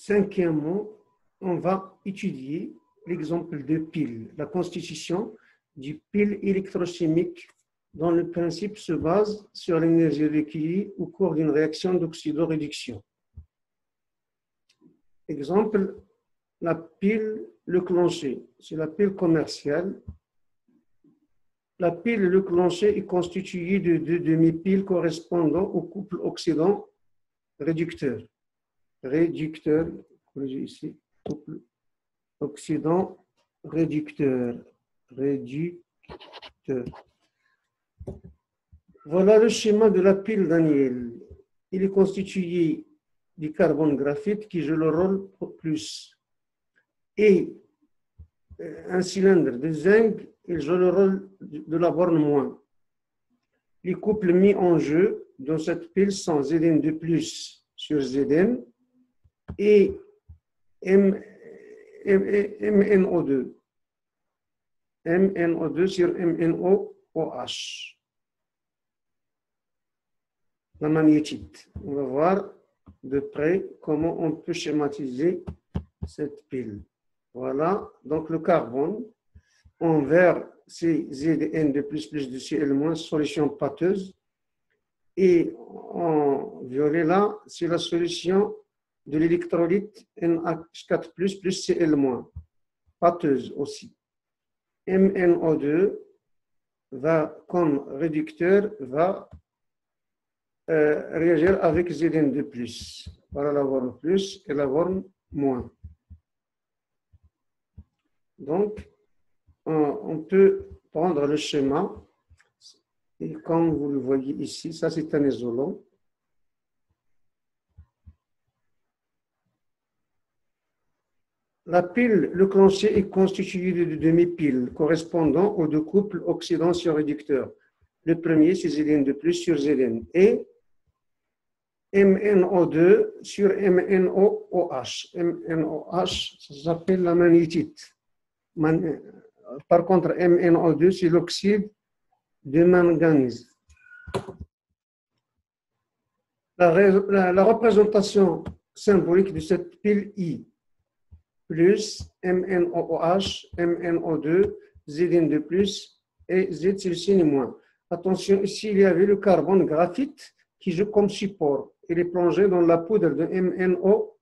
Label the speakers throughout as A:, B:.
A: cinquièmement, on va étudier l'exemple de pile, la constitution du pile électrochimique dont le principe se base sur l'énergie recueillie au cours d'une réaction d'oxydoréduction. Exemple, la pile Leclanché, c'est la pile commerciale. La pile Leclanché est constituée de deux demi-piles correspondant au couple oxydant-réducteur. Réducteur, corrigez ici, couple oxydant-réducteur. Réducteur. Voilà le schéma de la pile Daniel. Il est constitué du carbone graphite qui joue le rôle plus. Et un cylindre de zinc, il joue le rôle de la borne moins. Les couples mis en jeu dans cette pile sont Zn de plus sur Zn et MnO2. MnO2 sur MnOH. La magnétite. On va voir de près comment on peut schématiser cette pile. Voilà, donc le carbone, en vert, c'est Zn de plus de Cl-, solution pâteuse. Et en violet, là, c'est la solution de l'électrolyte NH4+, plus Cl-, pâteuse aussi. MnO2 va, comme réducteur, va réagir avec Zn de plus. Voilà la borne plus et la borne moins. Donc, on peut prendre le schéma et comme vous le voyez ici, ça c'est un isolant. La pile Leclanché est constituée de demi-piles correspondant aux deux couples oxydant sur réducteur. Le premier, c'est Zn de plus sur Zn et MnO2 sur MnOH. MnOH, ça s'appelle la magnétite. Par contre, MnO2, c'est l'oxyde de manganèse. La représentation symbolique de cette pile I plus MnOH, MnO2, Zn de plus et Z c'est le signe moins. Attention, ici il y avait le carbone graphite qui joue comme support. Il est plongé dans la poudre de MnOH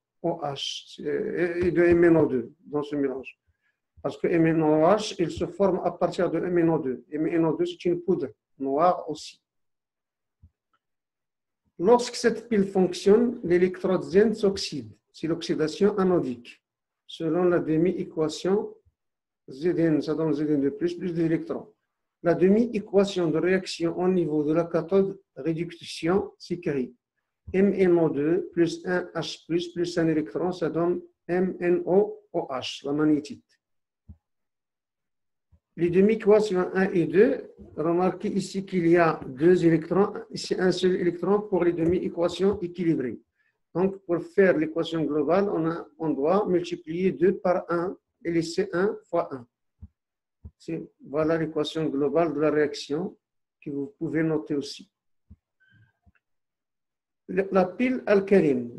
A: et de MnO2 dans ce mélange. Parce que MnOH, il se forme à partir de MnO2. MnO2, c'est une poudre noire aussi. Lorsque cette pile fonctionne, l'électrode Zn s'oxyde. C'est l'oxydation anodique. Selon la demi-équation, Zn, ça donne Zn de plus d'électrons. La demi-équation de réaction au niveau de la cathode réduction s'écrit MnO2 plus 1H plus un électron, ça donne MnOH, la magnétite. Les demi-équations 1 et 2, remarquez ici qu'il y a deux électrons, ici un seul électron pour les demi-équations équilibrées. Donc, pour faire l'équation globale, on doit multiplier 2 par 1 et laisser 1 fois 1. Voilà l'équation globale de la réaction que vous pouvez noter aussi. La pile alcaline.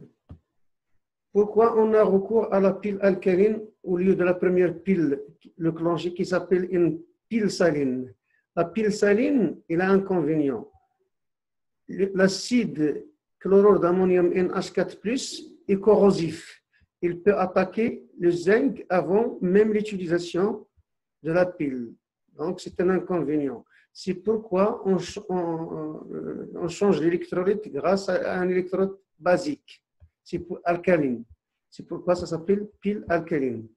A: Pourquoi on a recours à la pile alcaline au lieu de la première pile, Leclanché, qui s'appelle une pile saline? La pile saline, il a un inconvénient. L'acide chlorure d'ammonium NH4+, est corrosif. Il peut attaquer le zinc avant même l'utilisation de la pile. Donc, c'est un inconvénient. C'est pourquoi on change l'électrolyte grâce à un électrolyte basique. C'est alcaline. C'est pourquoi ça s'appelle pile alcaline.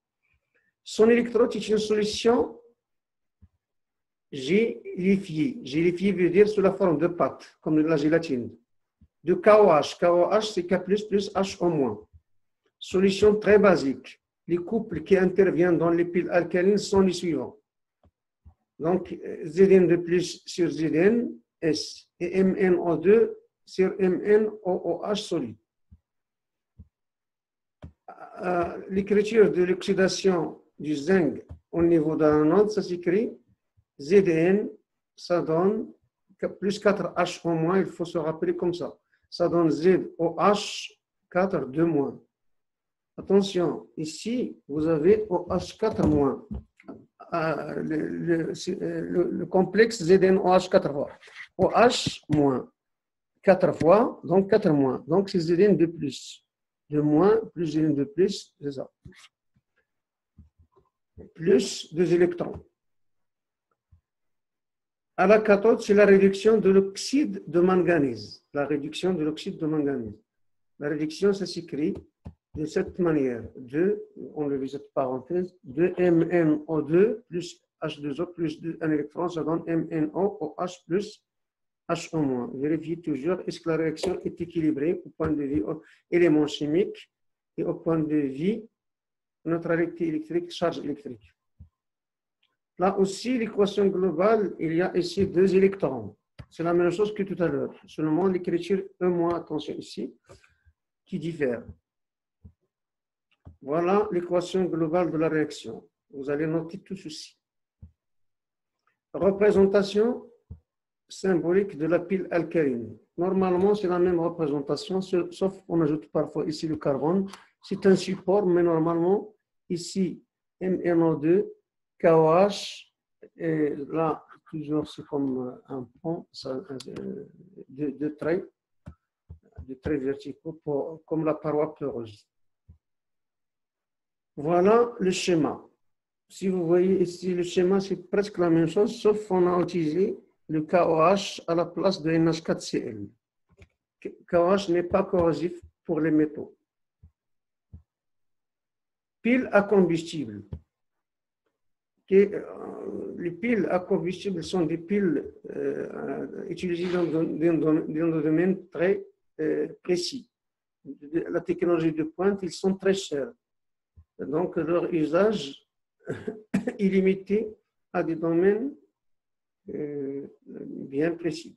A: Son électrolyte est une solution gélifiée. Gélifiée veut dire sous la forme de pâte, comme la gélatine. De KOH. KOH, c'est K++ H-. Solution très basique. Les couples qui interviennent dans les piles alcalines sont les suivants. Donc, Zn de plus sur Zn, S, et MnO2 sur MnOH solide. L'écriture de l'oxydation du zinc au niveau de l'anode, ça s'écrit Zn, ça donne plus 4H-, il faut se rappeler comme ça. Ça donne ZOH 4, 2-. Attention, ici, vous avez OH4-. Le complexe ZnOH 4 fois. OH moins 4 fois, donc 4 moins. Donc, c'est Zn de plus. De moins plus Zn de plus, c'est ça. Plus 2 électrons. À la cathode, c'est la réduction de l'oxyde de manganèse. La réduction de l'oxyde de manganèse. La réduction, ça s'écrit de cette manière. 2, on le met cette parenthèse, 2 MnO2 plus H2O plus 1 électron, ça donne MnOOH plus HO-. Vérifiez toujours, est-ce que la réaction est équilibrée au point de vue élément chimique et au point de vue neutralité électrique, charge électrique. Là aussi, l'équation globale, il y a ici 2 électrons. C'est la même chose que tout à l'heure. Seulement, l'écriture E-, attention ici, qui diffère. Voilà l'équation globale de la réaction. Vous allez noter tout ceci. Représentation symbolique de la pile alcaline. Normalement, c'est la même représentation, sauf qu'on ajoute parfois ici le carbone. C'est un support, mais normalement, ici, MnO2, KOH, et là, toujours, c'est comme un pont de traits verticaux, comme la paroi peureuse. Voilà le schéma. Si vous voyez ici, le schéma, c'est presque la même chose, sauf qu'on a utilisé le KOH à la place de NH4Cl. KOH n'est pas corrosif pour les métaux. Piles à combustible. Les piles à combustible sont des piles utilisées dans un domaine très précis. La technologie de pointe, ils sont très chers. Donc, leur usage est limité à des domaines bien précis.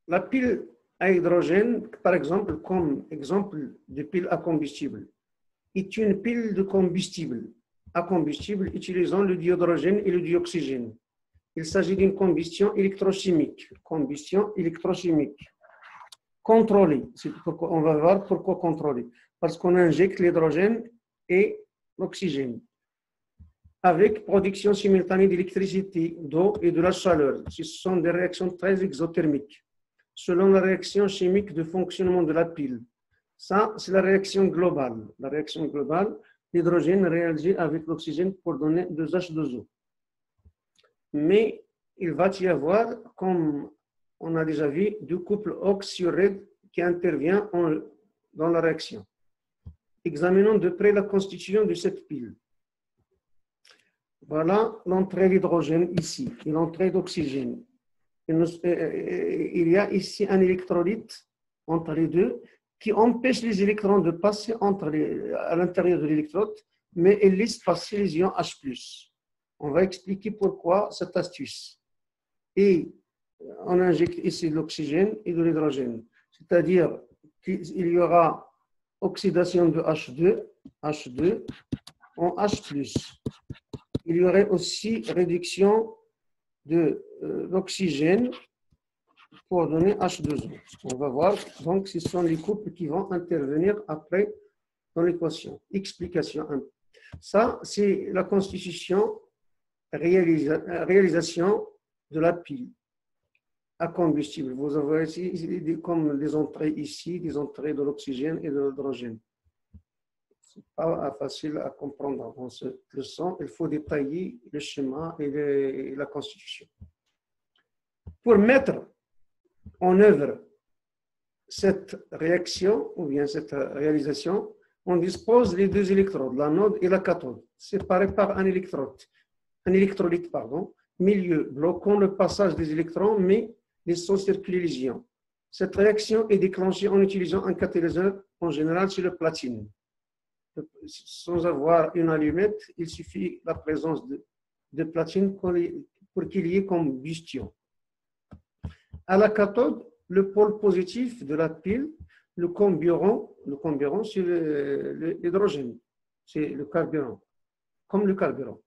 A: La pile à hydrogène, par exemple, comme exemple de pile à combustible, est une pile de combustible à combustible utilisant le dihydrogène et le dioxygène. Il s'agit d'une combustion électrochimique. Contrôlée. On va voir pourquoi contrôlée. Parce qu'on injecte l'hydrogène et l'oxygène avec production simultanée d'électricité, d'eau et de la chaleur. Ce sont des réactions très exothermiques. Selon la réaction chimique de fonctionnement de la pile. Ça, c'est la réaction globale. La réaction globale, l'hydrogène réagit avec l'oxygène pour donner 2H2O. Mais il va y avoir, comme on a déjà vu, deux couples oxyurède qui intervient dans la réaction. Examinons de près la constitution de cette pile. Voilà l'entrée d'hydrogène ici et l'entrée d'oxygène. Il y a ici un électrolyte entre les deux qui empêche les électrons de passer à l'intérieur de l'électrode, mais il laisse passer les ions H+. On va expliquer pourquoi cette astuce. Et on injecte ici de l'oxygène et de l'hydrogène. C'est-à-dire qu'il y aura oxydation de H2 en H+. Il y aurait aussi réduction de l'oxygène pour donner H2O. On va voir, donc, ce sont les couples qui vont intervenir après dans l'équation. Explication 1. Ça, c'est la constitution, réalisation de la pile à combustible. Vous avez ici, comme les entrées ici, des entrées de l'oxygène et de l'hydrogène. Ce n'est pas facile à comprendre dans cette leçon. Il faut détailler le schéma et la constitution. Pour mettre en œuvre cette réaction ou bien cette réalisation, on dispose des deux électrodes, l'anode et la cathode, séparés par un électrolyte, milieu bloquant le passage des électrons mais laissant circuler les ions. Cette réaction est déclenchée en utilisant un catalyseur, en général c'est le platine. Sans avoir une allumette, il suffit la présence de platine pour qu'il y ait combustion. À la cathode, le pôle positif de la pile, le comburant c'est l'hydrogène, c'est le carburant, comme le carburant.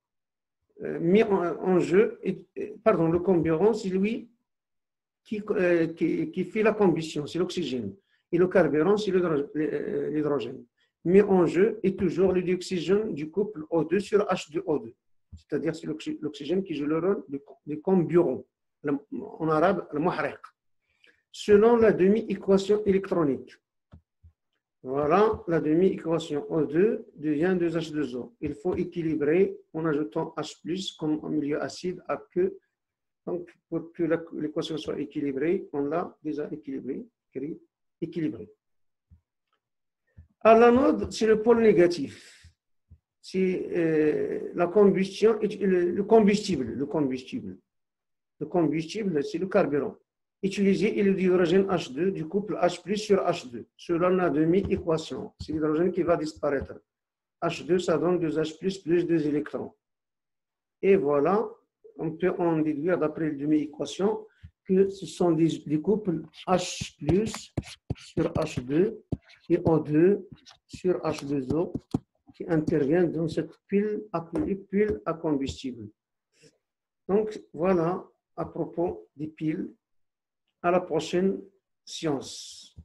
A: Mis en jeu, le comburant, c'est lui qui fait la combustion, c'est l'oxygène. et le carburant, c'est l'hydrogène. Mais en jeu est toujours le dioxygène du couple O2 sur H2O2. C'est-à-dire c'est l'oxygène qui joue le rôle de comburant, en arabe, le muhriq. Selon la demi-équation électronique. Voilà, la demi-équation O2 devient 2H2O. Il faut équilibrer en ajoutant H+, comme en milieu acide, à que. Donc, pour que l'équation soit équilibrée, on l'a déjà équilibrée. À l'anode, c'est le pôle négatif. C'est la combustion, le combustible. Le combustible, c'est le carburant. Utiliser l'hydrogène H2 du couple H+ sur H2, selon la demi-équation. C'est l'hydrogène qui va disparaître. H2, ça donne 2H+, plus 2 électrons. Et voilà, on peut en déduire d'après la demi-équation que ce sont des couples H+ sur H2 et O2 sur H2O qui interviennent dans cette pile appelée pile à combustible. Donc, voilà à propos des piles. À la prochaine séance.